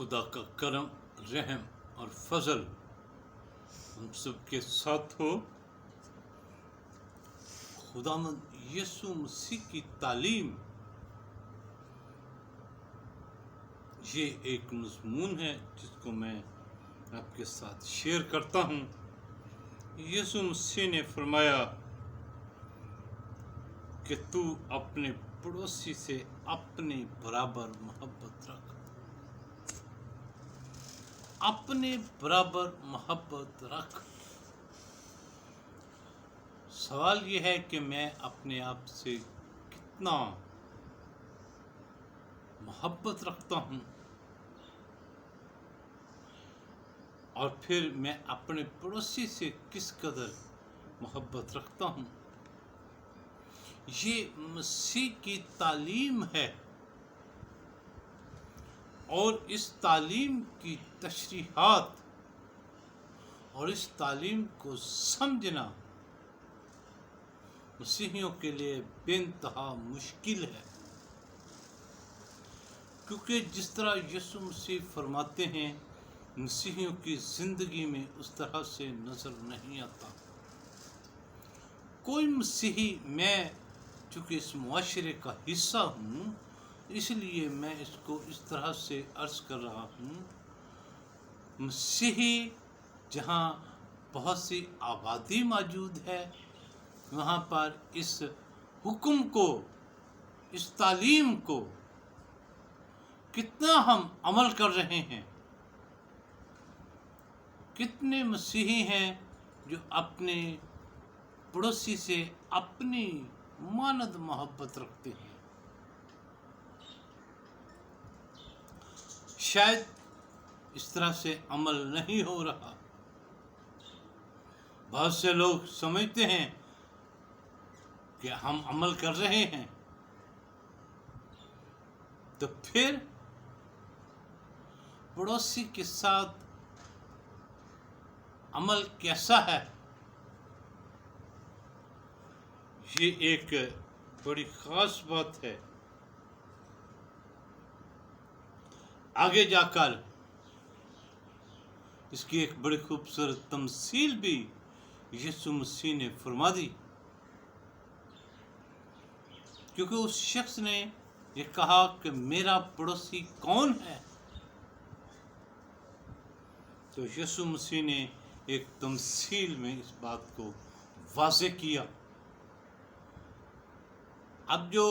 خدا کا کرم، رحم اور فضل ہم سب کے ساتھ ہو۔ خداوند یسوع مسیح کی تعلیم، یہ ایک مضمون ہے جس کو میں آپ کے ساتھ شیئر کرتا ہوں۔ یسوع مسیح نے فرمایا کہ تو اپنے پڑوسی سے اپنے برابر محبت رکھ، اپنے برابر محبت رکھ۔ سوال یہ ہے کہ میں اپنے آپ سے کتنا محبت رکھتا ہوں، اور پھر میں اپنے پڑوسی سے کس قدر محبت رکھتا ہوں۔ یہ مسیح کی تعلیم ہے، اور اس تعلیم کی تشریحات اور اس تعلیم کو سمجھنا مسیحیوں کے لیے بے انتہا مشکل ہے، کیونکہ جس طرح یسوع مسیح فرماتے ہیں مسیحیوں کی زندگی میں اس طرح سے نظر نہیں آتا۔ کوئی مسیحی، میں چونکہ اس معاشرے کا حصہ ہوں اس لیے میں اس کو اس طرح سے عرض کر رہا ہوں، مسیحی جہاں بہت سی آبادی موجود ہے وہاں پر اس حکم کو، اس تعلیم کو کتنا ہم عمل کر رہے ہیں۔ کتنے مسیحی ہیں جو اپنے پڑوسی سے اپنی مانند محبت رکھتے ہیں؟ شاید اس طرح سے عمل نہیں ہو رہا۔ بہت سے لوگ سمجھتے ہیں کہ ہم عمل کر رہے ہیں، تو پھر پڑوسی کے ساتھ عمل کیسا ہے؟ یہ ایک بڑی خاص بات ہے۔ آگے جا کر اس کی ایک بڑی خوبصورت تمثیل بھی یسوع مسیح نے فرما دی، کیونکہ اس شخص نے یہ کہا کہ میرا پڑوسی کون ہے، تو یسوع مسیح نے ایک تمثیل میں اس بات کو واضح کیا۔ اب جو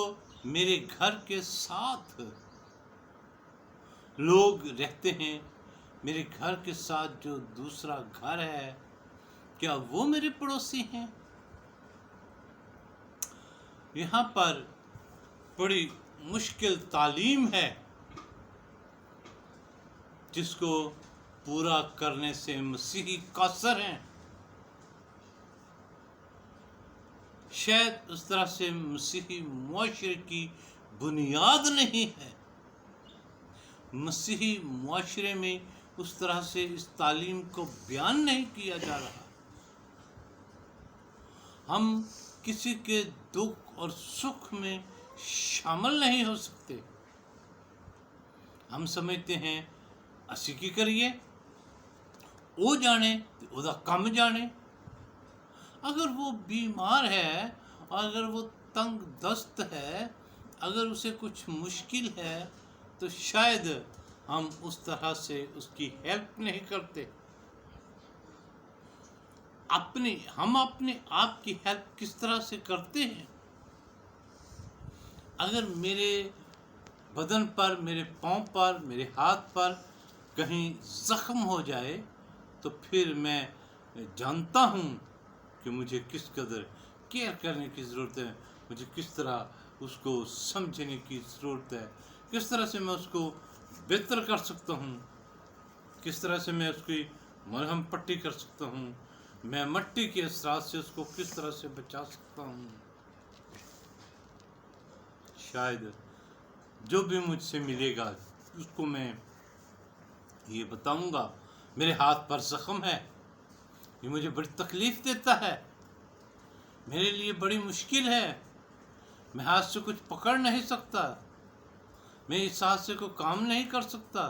میرے گھر کے ساتھ لوگ رہتے ہیں، میرے گھر کے ساتھ جو دوسرا گھر ہے، کیا وہ میرے پڑوسی ہیں؟ یہاں پر بڑی مشکل تعلیم ہے جس کو پورا کرنے سے مسیحی قاصر ہیں۔ شاید اس طرح سے مسیحی معاشرے کی بنیاد نہیں ہے۔ مسیحی معاشرے میں اس طرح سے اس تعلیم کو بیان نہیں کیا جا رہا۔ ہم کسی کے دکھ اور سکھ میں شامل نہیں ہو سکتے۔ ہم سمجھتے ہیں اسی کی کریے، وہ جانے وہ کم جانے۔ اگر وہ بیمار ہے، اگر وہ تنگ دست ہے، اگر اسے کچھ مشکل ہے، تو شاید ہم اس طرح سے اس کی ہیلپ نہیں کرتے۔ ہم اپنے آپ کی ہیلپ کس طرح سے کرتے ہیں؟ اگر میرے بدن پر، میرے پاؤں پر، میرے ہاتھ پر کہیں زخم ہو جائے تو پھر میں جانتا ہوں کہ مجھے کس قدر کیئر کرنے کی ضرورت ہے، مجھے کس طرح اس کو سمجھنے کی ضرورت ہے، کس طرح سے میں اس کو بہتر کر سکتا ہوں، کس طرح سے میں اس کی مرہم پٹی کر سکتا ہوں، میں مٹی کے اثرات سے اس کو کس طرح سے بچا سکتا ہوں۔ شاید جو بھی مجھ سے ملے گا اس کو میں یہ بتاؤں گا میرے ہاتھ پر زخم ہے، یہ مجھے بڑی تکلیف دیتا ہے، میرے لیے بڑی مشکل ہے، میں ہاتھ سے کچھ پکڑ نہیں سکتا، میں اس ہاتھ سے کوئی کام نہیں کر سکتا،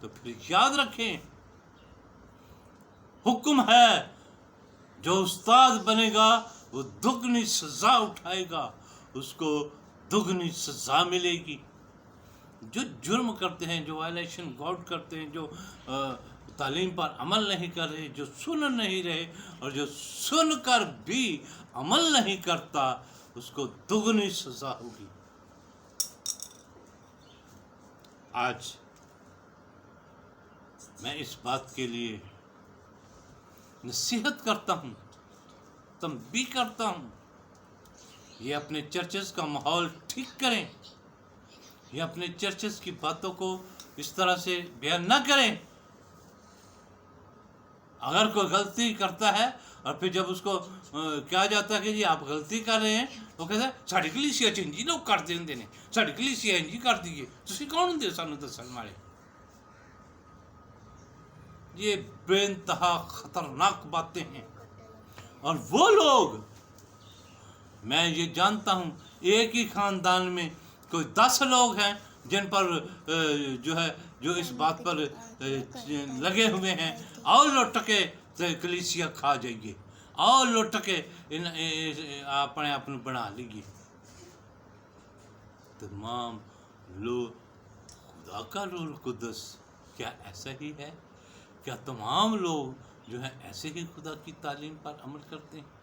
تو پھر یاد رکھیں، حکم ہے جو استاد بنے گا وہ دگنی سزا اٹھائے گا، اس کو دگنی سزا ملے گی۔ جو جرم کرتے ہیں، جو وائلیشن گاڈ کرتے ہیں، جو تعلیم پر عمل نہیں کر رہے، جو سن نہیں رہے اور جو سن کر بھی عمل نہیں کرتا، اس کو دگنی سزا ہوگی۔ آج میں اس بات کے لیے نصیحت کرتا ہوں، تنبیہ کرتا ہوں، یہ اپنے چرچز کا ماحول ٹھیک کریں، یہ اپنے چرچز کی باتوں کو اس طرح سے بیان نہ کریں۔ اگر کوئی غلطی کرتا ہے اور پھر جب اس کو کہا جاتا ہے کہ جی آپ غلطی کر رہے ہیں، وہ کہتا ہے ساڈی کلیسیا چ انجی لوگ کر دیں نے، ساڈی کلیسیا انجی کر دیے، تسی کون ہوندے سانوں دسن والے؟ یہ بے انتہا خطرناک باتیں ہیں۔ اور وہ لوگ، میں یہ جانتا ہوں ایک ہی خاندان میں کوئی 10 لوگ ہیں جن پر جو اس بات پر لگے ہوئے ہیں، اور لوٹ کے کلیسیا کھا جائیے، اور لوٹ کے اپنے آپ بنا لیجیے۔ تمام لوگ خدا کا روح القدس کیا ایسا ہی ہے؟ کیا تمام لوگ جو ہیں ایسے ہی خدا کی تعلیم پر عمل کرتے ہیں؟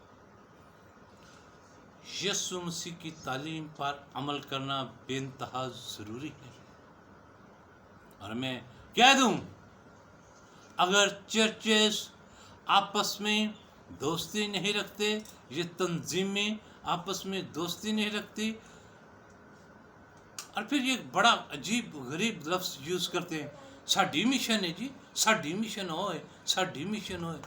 یسوع مسیح کی تعلیم پر عمل کرنا بے انتہا ضروری ہے۔ اور میں کہہ دوں، اگر چرچز آپس میں دوستی نہیں رکھتے، یہ تنظیمیں آپس میں دوستی نہیں رکھتی، اور پھر یہ بڑا عجیب غریب لفظ یوز کرتے ہیں، ساڈی مشن ہے جی، ساڈی مشن ہوئے، ساڈی مشن ہوئے۔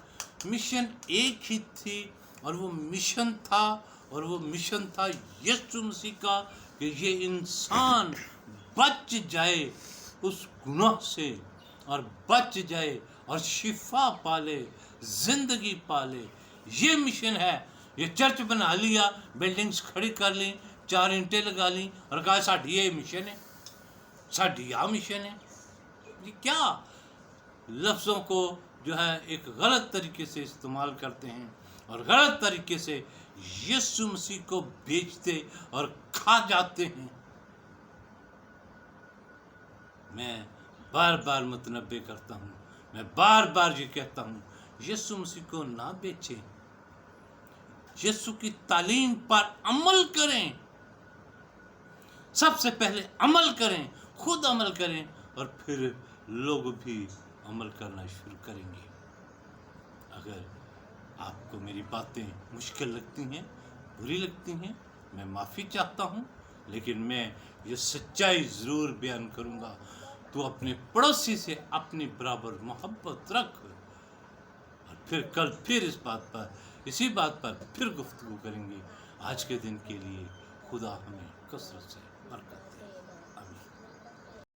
مشن ایک ہی تھی، اور وہ مشن تھا یسوع مسیح کا، کہ یہ انسان بچ جائے اس گناہ سے، اور بچ جائے اور شفا پالے، زندگی پالے۔ یہ مشن ہے۔ یہ چرچ بنا لیا، بلڈنگز کھڑی کر لیں، 4 اینٹیں لگا لیں اور کہا ساڈی یہ مشن ہے، ساڈی آ مشن ہے۔ یہ کیا لفظوں کو جو ہے ایک غلط طریقے سے استعمال کرتے ہیں، اور غلط طریقے سے یسوع مسیح کو بیچتے اور کھا جاتے ہیں۔ میں بار بار متنبہ کرتا ہوں، میں بار بار یہ کہتا ہوں، یسوع مسیح کو نہ بیچیں، یسوع کی تعلیم پر عمل کریں۔ سب سے پہلے عمل کریں، خود عمل کریں، اور پھر لوگ بھی عمل کرنا شروع کریں گے۔ اگر آپ کو میری باتیں مشکل لگتی ہیں، بری لگتی ہیں، میں معافی چاہتا ہوں، لیکن میں یہ سچائی ضرور بیان کروں گا۔ تو اپنے پڑوسی سے اپنی برابر محبت رکھ، اور پھر اسی بات پر پھر گفتگو کریں گے۔ آج کے دن کے لیے خدا ہمیں کثرت سے برکت